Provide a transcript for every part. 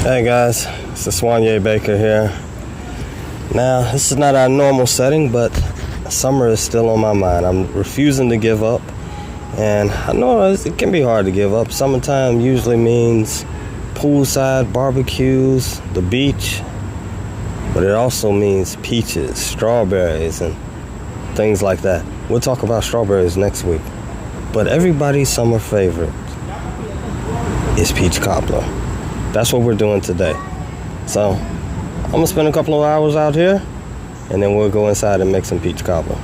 Hey guys, it's the Swanye Baker here. Now, this is not our normal setting, but summer is still on my mind. I'm refusing to give up, and I know it can be hard to give up. Summertime usually means poolside barbecues, the beach, but it also means peaches, strawberries, and things like that. We'll talk about strawberries next week. But everybody's summer favorite is peach cobbler. That's what we're doing today. So I'm gonna spend a couple of hours out here, and then we'll go inside and make some peach cobbler.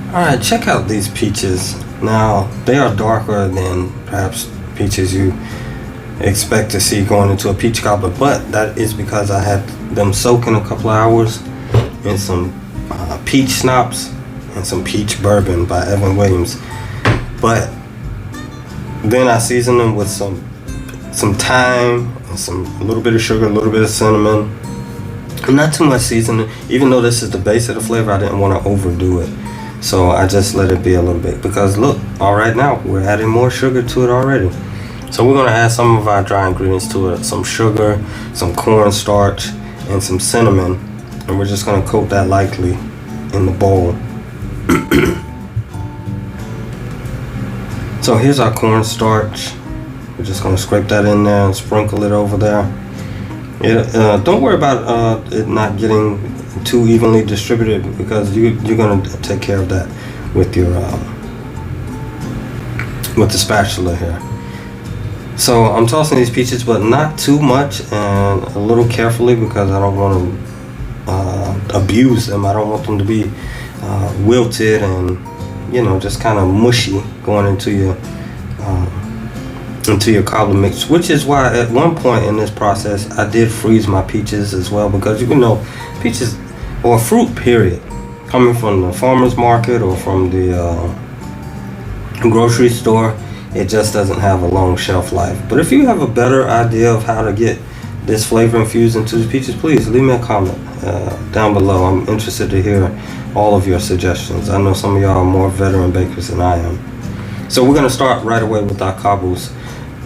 Alright, check out these peaches. Now, they are darker than perhaps peaches you expect to see going into a peach cobbler, but that is because I had them soak in a couple of hours in some peach schnapps and some peach bourbon by Evan Williams. But then I seasoned them with some thyme and a little bit of sugar, a little bit of cinnamon. Not too much seasoning. Even though this is the base of the flavor, I didn't want to overdo it. So I just let it be a little bit. Because look, all right, now we're adding more sugar to it already. So we're going to add some of our dry ingredients to it. Some sugar, some cornstarch, and some cinnamon. And we're just going to coat that lightly in the bowl. So here's our cornstarch. We're just going to scrape that in there and sprinkle it over there. Don't worry about it not getting too evenly distributed, because you're going to take care of that with your with the spatula here. So I'm tossing these peaches, but not too much, and a little carefully, because I don't want to abuse them. I don't want them to be wilted and just kind of mushy going into your cobbler mix, which is why at one point in this process I did freeze my peaches as well, because peaches, or fruit period, coming from the farmer's market or from the grocery store, it just doesn't have a long shelf life. But if you have a better idea of how to get this flavor infused into the peaches, please leave me a comment down below. I'm interested to hear all of your suggestions. I know some of y'all are more veteran bakers than I am. So we're going to start right away with our cobbles.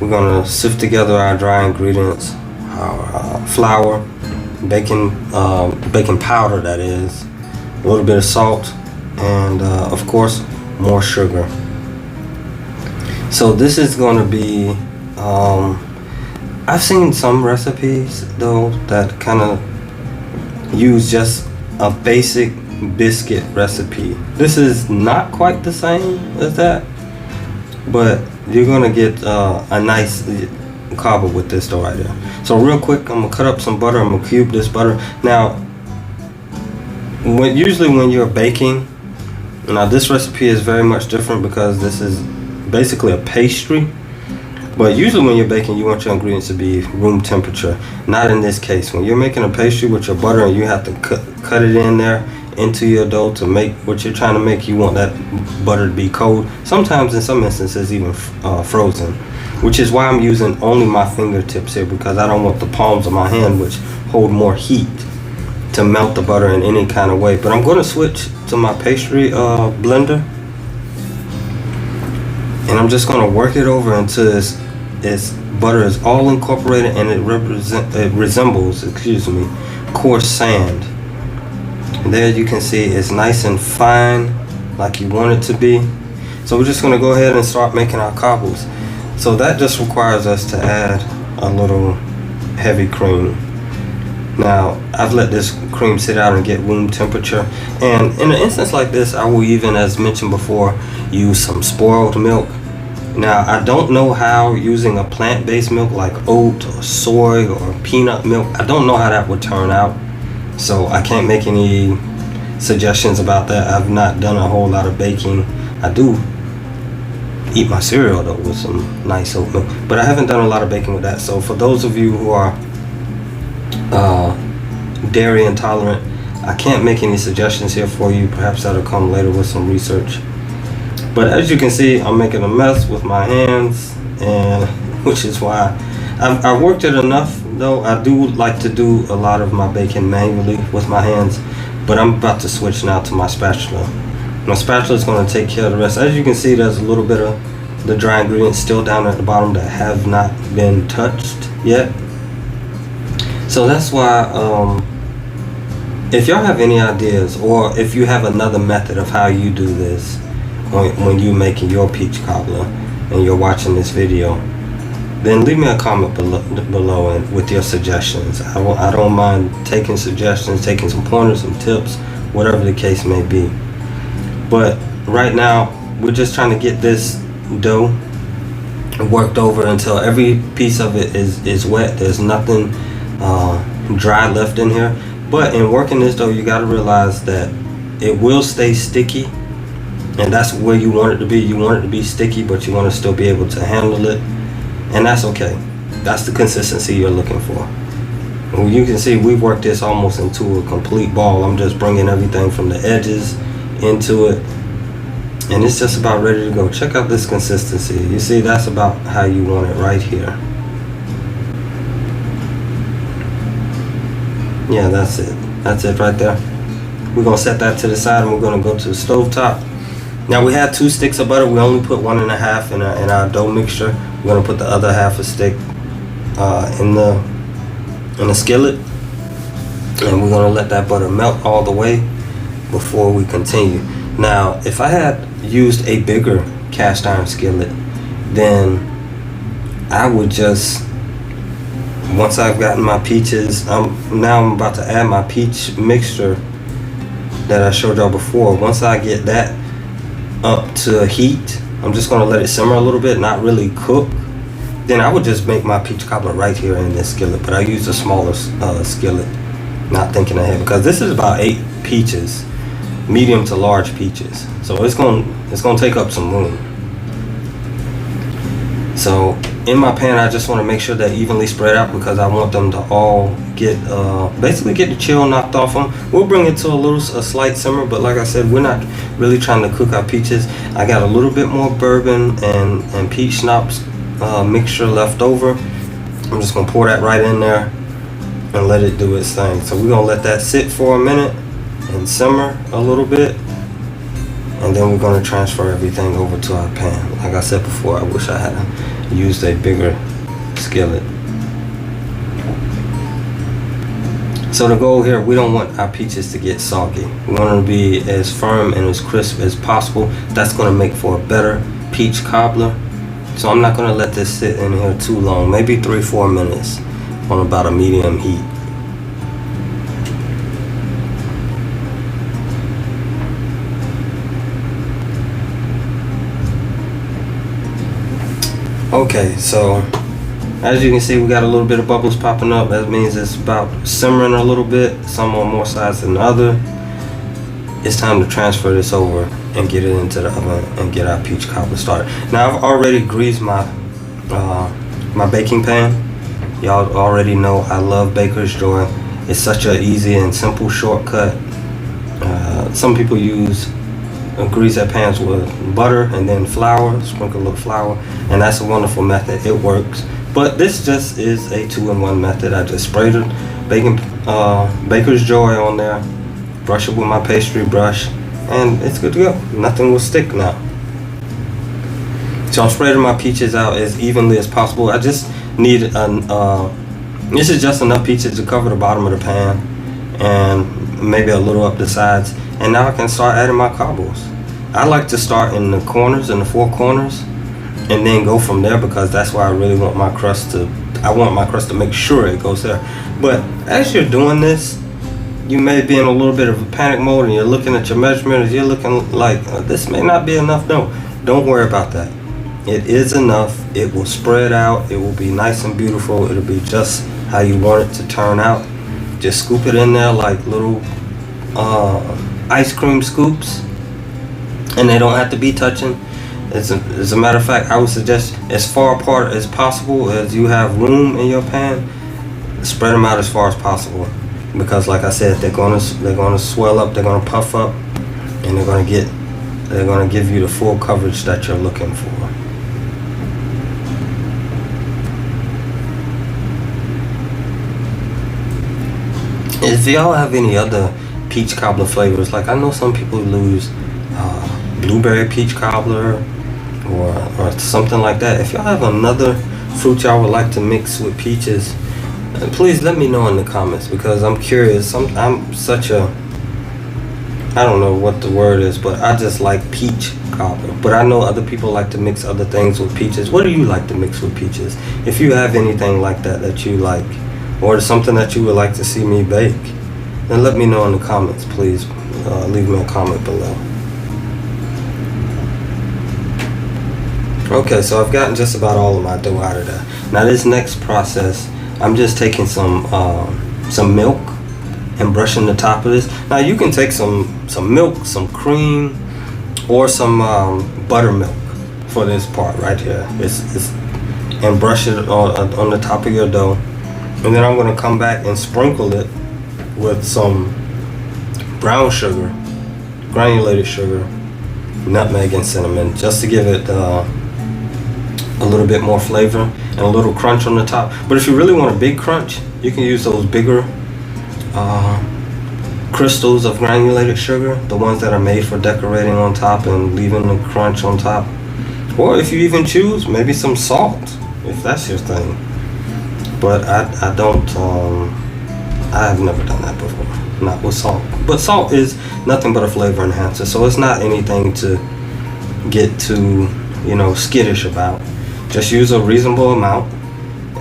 We're going to sift together our dry ingredients, our flour, baking powder, that is, a little bit of salt, and of course more sugar. So this is going to be, I've seen some recipes though that kind of use just a basic biscuit recipe. This is not quite the same as that, but you're gonna get a nice cobbler with this dough right there. So real quick, I'm gonna cut up some butter. I'm gonna cube this butter. Now, usually when you're baking, now this recipe is very much different because this is basically a pastry. But usually when you're baking, you want your ingredients to be room temperature. Not in this case. When you're making a pastry with your butter and you have to cut it in there into your dough to make what you're trying to make, you want that butter to be cold. Sometimes in some instances even frozen, which is why I'm using only my fingertips here, because I don't want the palms of my hand, which hold more heat, to melt the butter in any kind of way. But I'm going to switch to my pastry blender, and I'm just going to work it over until this butter is all incorporated and it resembles coarse sand. And there you can see it's nice and fine, like you want it to be. So we're just going to go ahead and start making our cobbles. So that just requires us to add a little heavy cream. Now, I've let this cream sit out and get room temperature. And in an instance like this, I will even, as mentioned before, use some spoiled milk. Now, I don't know how using a plant-based milk like oat or soy or peanut milk, I don't know how that would turn out. So I can't make any suggestions about that. I've not done a whole lot of baking. I do eat my cereal though with some nice oat milk, but I haven't done a lot of baking with that. So for those of you who are dairy intolerant, I can't make any suggestions here for you. Perhaps that'll come later with some research. But as you can see, I'm making a mess with my hands, and which is why I've worked it enough. Though I do like to do a lot of my baking manually with my hands, but I'm about to switch now to my spatula. My spatula is going to take care of the rest. As you can see, there's a little bit of the dry ingredients still down at the bottom that have not been touched yet. So that's why if y'all have any ideas, or if you have another method of how you do this when you're making your peach cobbler and you're watching this video, then leave me a comment below and with your suggestions. I don't mind taking suggestions, taking some pointers, some tips, whatever the case may be. But right now we're just trying to get this dough worked over until every piece of it is wet. There's nothing dry left in here. But in working this dough, you got to realize that it will stay sticky, and that's where you want it to be. You want it to be sticky, but you want to still be able to handle it, and that's okay. That's the consistency you're looking for. Well, you can see we've worked this almost into a complete ball. I'm just bringing everything from the edges into it, and it's just about ready to go. Check out this consistency. You see, that's about how you want it right here. Yeah, that's it. That's it right there. We're going to set that to the side, and we're going to go to the stove top. Now, we had 2 sticks of butter. We only put 1.5 in our dough mixture. We're going to put the other half a stick in the skillet, and we're going to let that butter melt all the way before we continue. Now, if I had used a bigger cast iron skillet, then I would just, once I've gotten my peaches, now I'm about to add my peach mixture that I showed y'all before. Once I get that up to heat, I'm just going to let it simmer a little bit, not really cook. Then I would just make my peach cobbler right here in this skillet. But I used a smaller skillet, not thinking ahead, because this is about 8 peaches, medium to large peaches. So it's going to take up some room. So in my pan, I just want to make sure they're evenly spread out, because I want them to all get basically get the chill knocked off them. We'll bring it to a slight simmer, but like I said, we're not really trying to cook our peaches. I got a little bit more bourbon and peach schnapps mixture left over. I'm just gonna pour that right in there and let it do its thing. So we're gonna let that sit for a minute and simmer a little bit, and then we're going to transfer everything over to our pan. Like I said before, I wish I had used a bigger skillet. So the goal here, we don't want our peaches to get soggy. We want them to be as firm and as crisp as possible. That's going to make for a better peach cobbler. So I'm not going to let this sit in here too long, maybe 3-4 minutes on about a medium heat. Okay, so as you can see, we got a little bit of bubbles popping up. That means it's about simmering a little bit, some on more sides than the other. It's time to transfer this over and get it into the oven and get our peach cobbler started. Now, I've already greased my my baking pan. Y'all already know I love Baker's Joy. It's such an easy and simple shortcut. Some people grease their pans with butter and then flour, sprinkle a little flour, and that's a wonderful method. It works. But this just is a 2-in-1 method. I just sprayed it Baker's Joy on there, brush it with my pastry brush, and it's good to go. Nothing will stick now. So I'm spreading my peaches out as evenly as possible. I just need this is just enough peaches to cover the bottom of the pan and maybe a little up the sides. And now I can start adding my cobbles. I like to start in the corners, in the 4 corners, and then go from there, because that's why I really want my crust to, make sure it goes there. But as you're doing this, you may be in a little bit of a panic mode and you're looking at your measurements, you're looking like, this may not be enough. No, don't worry about that. It is enough. It will spread out. It will be nice and beautiful. It'll be just how you want it to turn out. Just scoop it in there like little ice cream scoops, and they don't have to be touching. As a matter of fact, I would suggest as far apart as possible as you have room in your pan. Spread them out as far as possible, because like I said, they're gonna swell up, they're gonna puff up, and they're gonna give you the full coverage that you're looking for. If y'all have any other peach cobbler flavors, like I know some people use blueberry peach cobbler, or something like that. If y'all have another fruit y'all would like to mix with peaches, please let me know in the comments, because I'm curious. I'm such a, I don't know what the word is, but I just like peach cobbler. But I know other people like to mix other things with peaches. What do you like to mix with peaches? If you have anything like that that you like, or something that you would like to see me bake, then let me know in the comments, please. Leave me a comment below. Okay, so I've gotten just about all of my dough out of there. Now this next process, I'm just taking some milk and brushing the top of this. Now you can take some milk, some cream, or some buttermilk for this part right here. And brush it on the top of your dough. And then I'm going to come back and sprinkle it with some brown sugar, granulated sugar, nutmeg, and cinnamon, just to give it a little bit more flavor and a little crunch on the top. But if you really want a big crunch, you can use those bigger crystals of granulated sugar, the ones that are made for decorating on top and leaving the crunch on top. Or if you even choose, maybe some salt, if that's your thing. But I don't, I have never done that before, not with salt. But salt is nothing but a flavor enhancer, so it's not anything to get too, skittish about. Just use a reasonable amount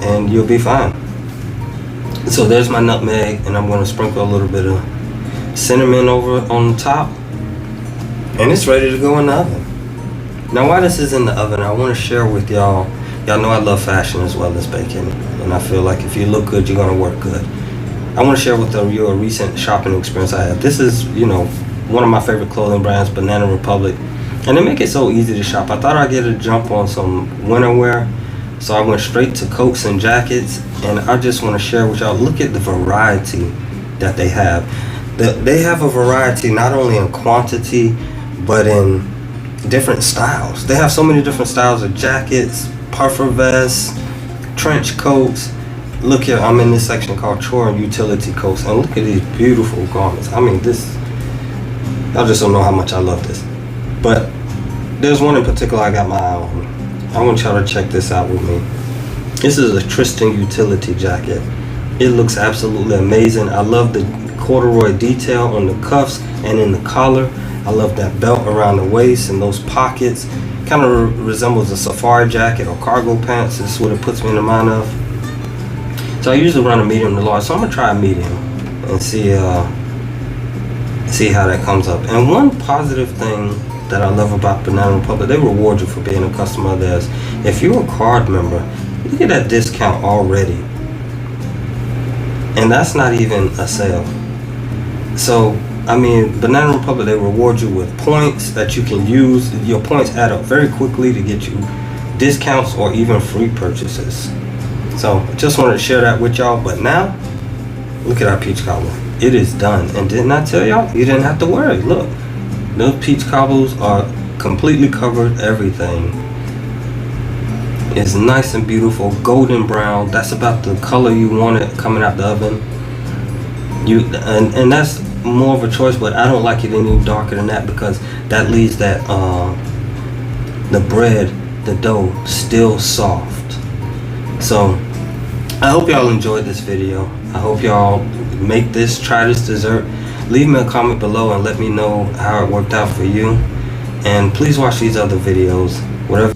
and you'll be fine. So there's my nutmeg, and I'm going to sprinkle a little bit of cinnamon over on the top, and it's ready to go in the oven. Now while this is in the oven, I want to share with y'all know I love fashion as well as baking, and I feel like if you look good, you're going to work good. I want to share with you a recent shopping experience I had. This is, one of my favorite clothing brands, Banana Republic, and they make it so easy to shop. I thought I'd get a jump on some winter wear, so I went straight to coats and jackets, and I just want to share with y'all, look at the variety that they have. They have a variety not only in quantity, but in different styles. They have so many different styles of jackets, puffer vests, trench coats. Look here, I'm in this section called chore and utility coats, and look at these beautiful garments. I mean, this, y'all just don't know how much I love this. But there's one in particular I got my eye on. I want y'all to check this out with me. This is a Tristan utility jacket. It looks absolutely amazing. I love the corduroy detail on the cuffs and in the collar. I love that belt around the waist and those pockets. Kind of resembles a safari jacket or cargo pants. This is what it puts me in the mind of. So I usually run a medium to large, so I'm gonna try a medium and see how that comes up. And one positive thing that I love about Banana Republic, they reward you for being a customer of theirs. If you're a card member, look at that discount already, and that's not even a sale. So I mean, Banana Republic, they reward you with points that you can use. Your points add up very quickly to get you discounts or even free purchases. So just wanted to share that with y'all. But now, look at our peach cobbler. It is done. And didn't I tell y'all? You didn't have to worry. Look, those peach cobbles are completely covered. Everything is nice and beautiful, golden brown. That's about the color you want it coming out the oven. And that's more of a choice, but I don't like it any darker than that, because that leaves that the bread, the dough, still soft. So I hope y'all enjoyed this video. I hope y'all make this, try this dessert. Leave me a comment below and let me know how it worked out for you, and please watch these other videos, whatever